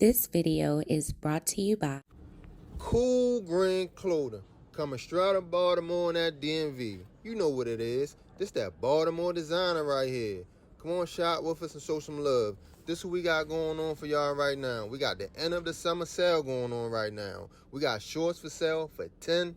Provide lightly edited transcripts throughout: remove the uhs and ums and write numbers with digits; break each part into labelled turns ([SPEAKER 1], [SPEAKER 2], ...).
[SPEAKER 1] This video is brought to you by
[SPEAKER 2] Cool Green Clothing, coming straight out of Baltimore and that DMV. You know what it is. This that Baltimore designer right here. Come on, shop with us and show some love. This is what we got going on for y'all right now. We got the end of the summer sale going on right now. We got shorts for sale for $10.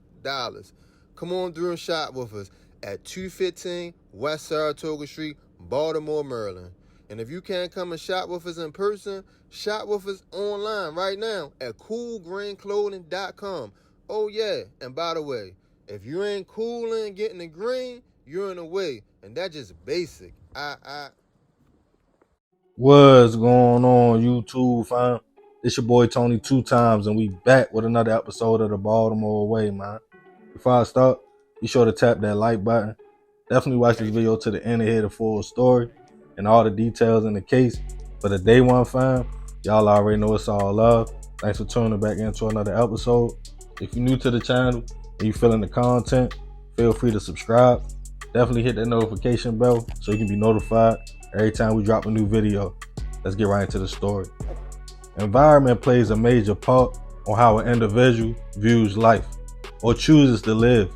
[SPEAKER 2] Come on through and shop with us at 215 West Saratoga Street, Baltimore, Maryland. And if you can't come and shop with us in person, shop with us online right now at coolgreenclothing.com. Oh yeah, and by the way, if you ain't cool and getting the green, you're in the way. And that's just basic.
[SPEAKER 3] What's going on, YouTube fam? It's your boy Tony 2Times, and we back with another episode of the Baltimore Way, man. Before I start, be sure to tap that like button. Definitely watch this video to the end to hear the full story and all the details in the case. For the day one fam, y'all already know it's all love. Thanks for tuning back into another episode. If you're new to the channel and you feeling the content, feel free to subscribe. Definitely hit that notification bell so you can be notified every time we drop a new video. Let's get right into the story. Environment plays a major part on how an individual views life or chooses to live.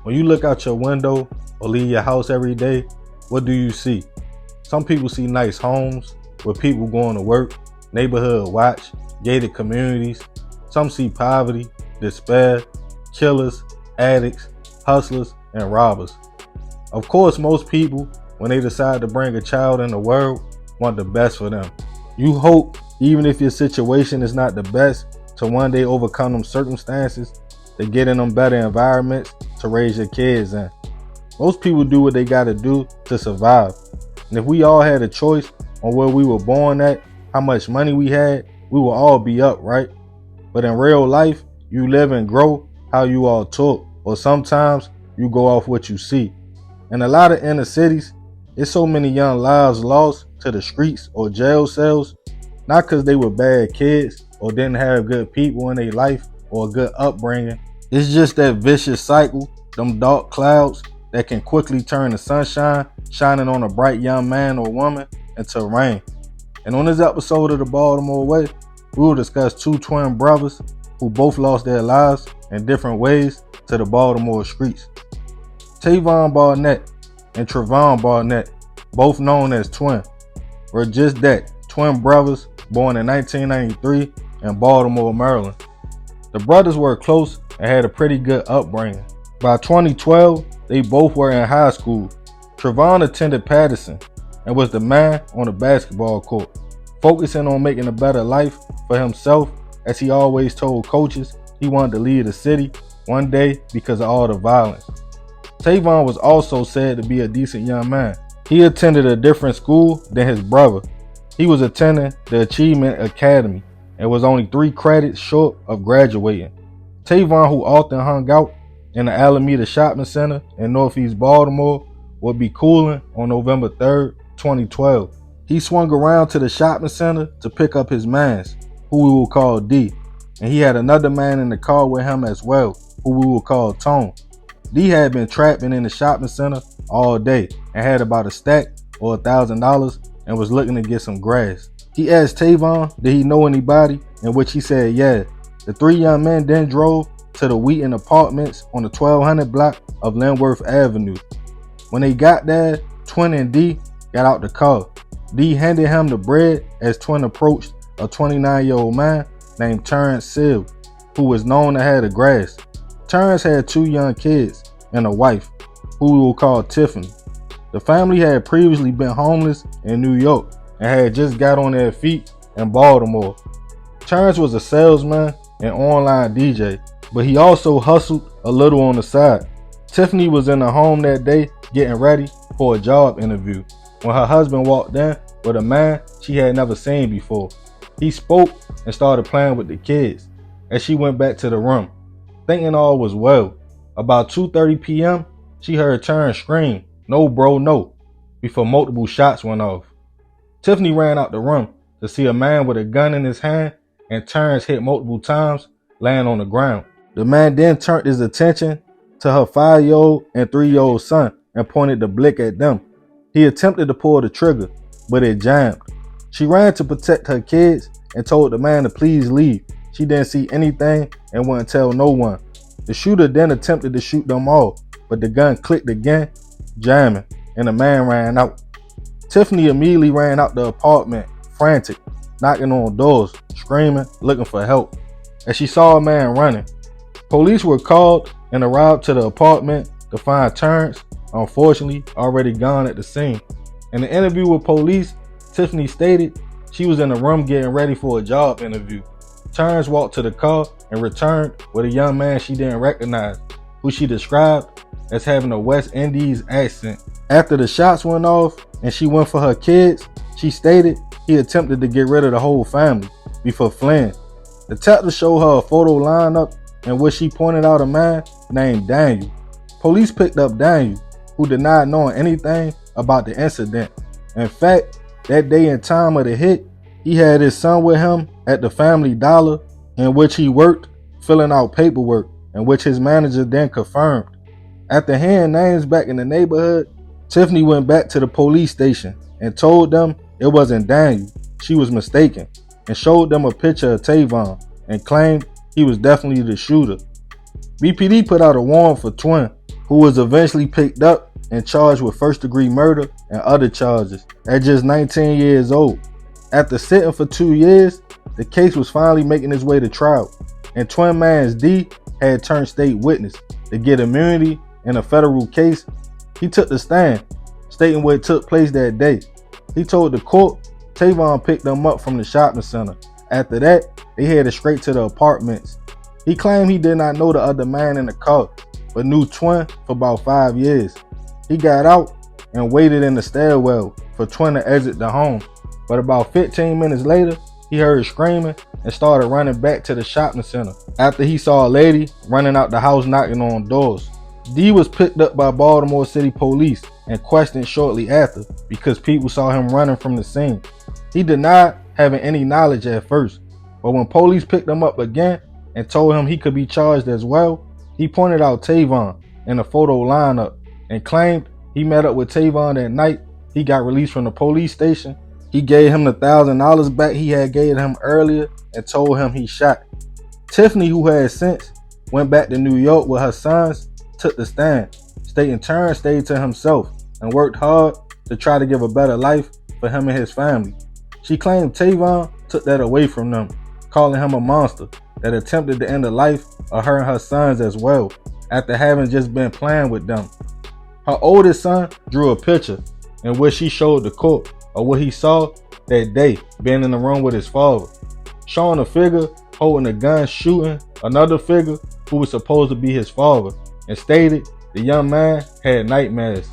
[SPEAKER 3] When you look out your window or leave your house every day, what do you see? Some people see nice homes with people going to work, neighborhood watch, gated communities. Some see poverty, despair, killers, addicts, hustlers, and robbers. Of course, most people, when they decide to bring a child in the world, want the best for them. You hope, even if your situation is not the best, to one day overcome them circumstances, to get in them better environments to raise your kids in. Most people do what they gotta do to survive. And if we all had a choice on where we were born at, how much money we had, we will all be up, right? But in real life, you live and grow how you all talk, or sometimes you go off what you see. In a lot of inner cities, there's so many young lives lost to the streets or jail cells, not because they were bad kids or didn't have good people in their life or a good upbringing. It's just that vicious cycle, them dark clouds that can quickly turn the sunshine shining on a bright young man or woman into rain. And on this episode of the Baltimore Way, we will discuss two twin brothers who both lost their lives in different ways to the Baltimore streets. Terence Barnett and Trevon Barnett, both known as twin, were just that, twin brothers born in 1993 in Baltimore, Maryland. The brothers were close and had a pretty good upbringing. By 2012, they both were in high school. Trevon attended Patterson and was the man on the basketball court, focusing on making a better life for himself, as he always told coaches he wanted to leave the city one day because of all the violence. Trevon was also said to be a decent young man. He attended a different school than his brother. He was attending the Achievement Academy and was only 3 credits short of graduating. Trevon, who often hung out in the Alameda Shopping Center in Northeast Baltimore, would be cooling on November 3rd, 2012. He swung around to the shopping center to pick up his mans, who we will call D, and he had another man in the car with him as well, who we will call Tone. D had been trapping in the shopping center all day and had about a stack or $1,000 and was looking to get some grass. He asked Trevon, did he know anybody, in which he said yeah. The 3 young men then drove to the Wheaton Apartments on the 1200 block of Linworth Avenue. When they got there, Twin and D got out the car. D handed him the bread as Twin approached a 29-year-old man named Terence, who was known to have the grass. Terence had 2 young kids and a wife, who we will call Tiffany. The family had previously been homeless in New York and had just got on their feet in Baltimore. Terence was a salesman and online DJ, but he also hustled a little on the side. Tiffany was in the home that day getting ready for a job interview when her husband walked in with a man she had never seen before. He spoke and started playing with the kids as she went back to the room, thinking all was well. About 2:30 p.m., she heard Terence scream, "No bro, no," before multiple shots went off. Tiffany ran out the room to see a man with a gun in his hand, and Terence hit multiple times, laying on the ground. The man then turned his attention to her 5-year-old and 3-year-old son and pointed the blick at them. He attempted to pull the trigger, but it jammed. She ran to protect her kids and told the man to please leave. She didn't see anything and wouldn't tell no one. The shooter then attempted to shoot them all, but the gun clicked again, jamming, and the man ran out. Tiffany immediately ran out the apartment, frantic, knocking on doors, screaming, looking for help. As she saw a man running, police were called and arrived to the apartment to find Terence, unfortunately already gone at the scene. In an interview with police, Tiffany stated she was in the room getting ready for a job interview. Terence walked to the car and returned with a young man she didn't recognize, who she described as having a West Indies accent. After the shots went off and she went for her kids, she stated he attempted to get rid of the whole family before fleeing. Detectives showed her a photo lineup in which she pointed out a man named Daniel. Police picked up Daniel, who denied knowing anything about the incident. In fact, that day and time of the hit, he had his son with him at the Family Dollar, in which he worked, filling out paperwork, in which his manager then confirmed. After hearing names back in the neighborhood, Tiffany went back to the police station and told them it wasn't Daniel, she was mistaken, and showed them a picture of Trevon and claimed he was definitely the shooter. BPD put out a warrant for Twin, who was eventually picked up and charged with first-degree murder and other charges at just 19 years old. After sitting for 2 years, the case was finally making its way to trial, and Twin Man's D had turned state witness to get immunity in a federal case. He took the stand, stating what took place that day. He told the court Trevon picked them up from the shopping center. After that, they headed straight to the apartments. He claimed he did not know the other man in the car, but knew Twin for about 5 years. He got out and waited in the stairwell for Twin to exit the home, but about 15 minutes later, he heard screaming and started running back to the shopping center after he saw a lady running out the house knocking on doors. D was picked up by Baltimore City police and questioned shortly after because people saw him running from the scene. He denied having any knowledge at first, but when police picked him up again and told him he could be charged as well, he pointed out Trevon in the photo lineup and claimed he met up with Trevon that night he got released from the police station. He gave him the $1,000 back he had gave him earlier and told him he shot. Tiffany, who had since went back to New York with her sons, took the stand, stating Terence stayed to himself and worked hard to try to give a better life for him and his family. She claimed Trevon took that away from them, calling him a monster that attempted to end the life of her and her sons as well, after having just been playing with them. Her oldest son drew a picture in which she showed the court of what he saw that day being in the room with his father, showing a figure holding a gun shooting another figure who was supposed to be his father, and stated the young man had nightmares.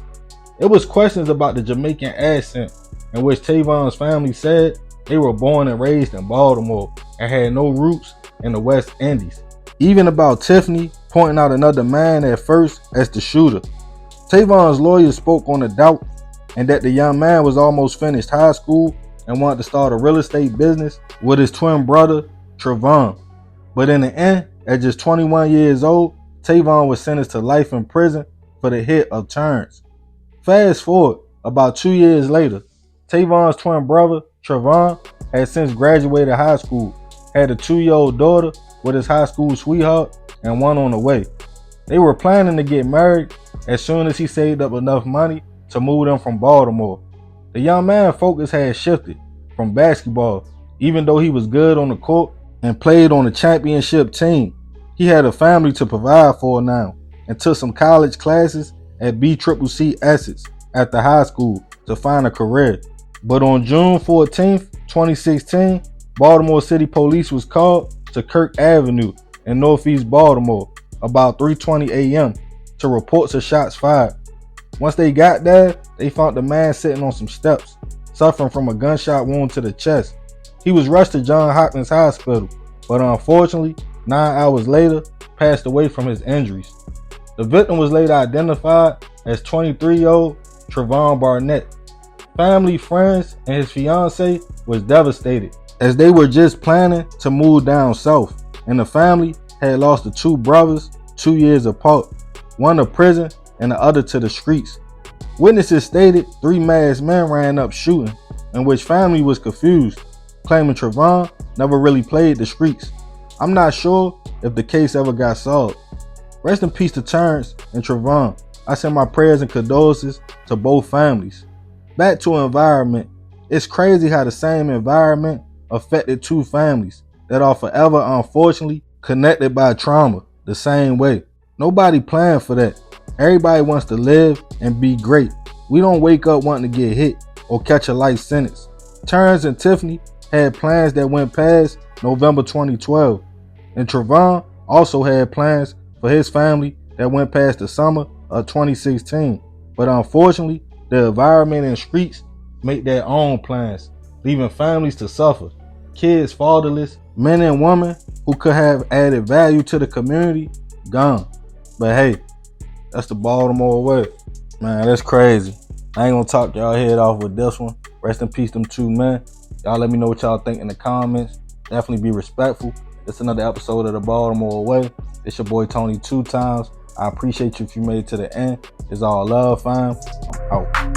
[SPEAKER 3] It was questions about the Jamaican accent, in which Trevon's family said they were born and raised in Baltimore and had no roots in the West Indies. Even about Tiffany pointing out another man at first as the shooter. Trevon's lawyer spoke on the doubt and that the young man was almost finished high school and wanted to start a real estate business with his twin brother, Trevon. But in the end, at just 21 years old, Trevon was sentenced to life in prison for the hit of Terence. Fast forward, about 2 years later, Trevon's twin brother, Trevon, had since graduated high school, had a 2-year-old daughter with his high school sweetheart, and one on the way. They were planning to get married as soon as he saved up enough money to move them from Baltimore. The young man's focus had shifted from basketball, even though he was good on the court and played on the championship team. He had a family to provide for now and took some college classes at BCCC Essex after high school to find a career. But on June 14th, 2016, Baltimore City Police was called to Kirk Avenue in Northeast Baltimore about 3:20 a.m. to reports of shots fired. Once they got there, they found the man sitting on some steps, suffering from a gunshot wound to the chest. He was rushed to Johns Hopkins Hospital, but unfortunately, 9 hours later, passed away from his injuries. The victim was later identified as 23-year-old Trevon Barnett. Family, friends, and his fiance was devastated as they were just planning to move down south, and the family had lost the 2 brothers 2 years apart, one to prison and the other to the streets. Witnesses stated 3 masked men ran up shooting, in which family was confused. claiming Trevon never really played the streets. I'm not sure if the case ever got solved. Rest in peace to Terence and Trevon. I send my prayers and condolences to both families. Back to environment. It's crazy how the same environment affected two families that are forever, unfortunately, connected by trauma the same way. Nobody planned for that. Everybody wants to live and be great. We don't wake up wanting to get hit or catch a life sentence. Terence and Tiffany had plans that went past November 2012. And Trevon also had plans for his family that went past the summer of 2016. But unfortunately, the environment and streets make their own plans, leaving families to suffer. Kids fatherless, men and women who could have added value to the community, gone. But hey, that's the Baltimore way. Man, that's crazy. I ain't gonna talk y'all head off with this one. Rest in peace, them two men. Y'all let me know what y'all think in the comments. Definitely be respectful. It's another episode of the Baltimore Way. It's your boy Tony 2 times. I appreciate you if you made it to the end. It's all love, fam. I'm out.